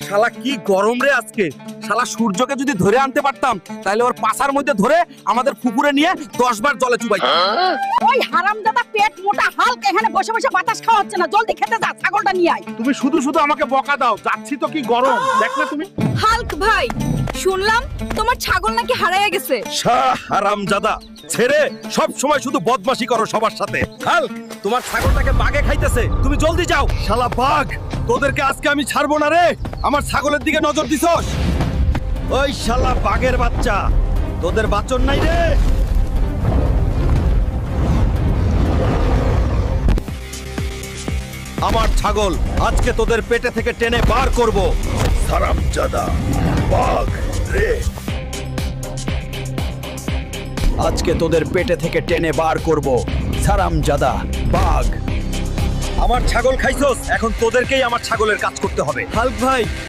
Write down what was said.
শালা কি গরম রে আজকে। শালা সূর্যকে যদি ধরে আনতে পারতাম তাহলে ওর পাছার মধ্যে ধরে আমাদের পুকুরে নিয়ে 10 বার জলে চুবাইতাম। ওই হারামজাদা পেট মোটা হালক এখানে বসে বসে বাতাস খাওয়া হচ্ছে না, জলদি খেতে যা, ছাগলটা নিয়ে আয়। তুমি শুধু শুধু আমাকে বকা দাও, যাচ্ছি তো কি গরম দেখ না তুমি। হালক ভাই, শুনলাম তোমার ছাগল নাকি হারিয়ে গেছে। শাহ হারামজাদা, ছেড়ে সব সময় শুধু বদমাশি করো সবার সাথে। হাল্ক, তোমার ছাগলটাকে বাঘে খাইতেছে, তুমি জলদি যাও। শালা বাঘ, তোদেরকে আজকে আমি ছাড়বো না রে। আমার ছাগলের দিকে নজর দিছস? ওই শালা বাঘের বাচ্চা, তোদের বাচন নাই রে। আমার ছাগল আজকে তোদের পেটে থেকে টেনে বার করব। হারামজাদা বাঘ রে, আজকে তোদের পেটে থেকে টেনে বার করব। হারামজাদা বাঘ, আমার ছাগল খাইছস, এখন তোদেরকেই আমার ছাগলের কাজ করতে হবে। হাল্ক ভাই,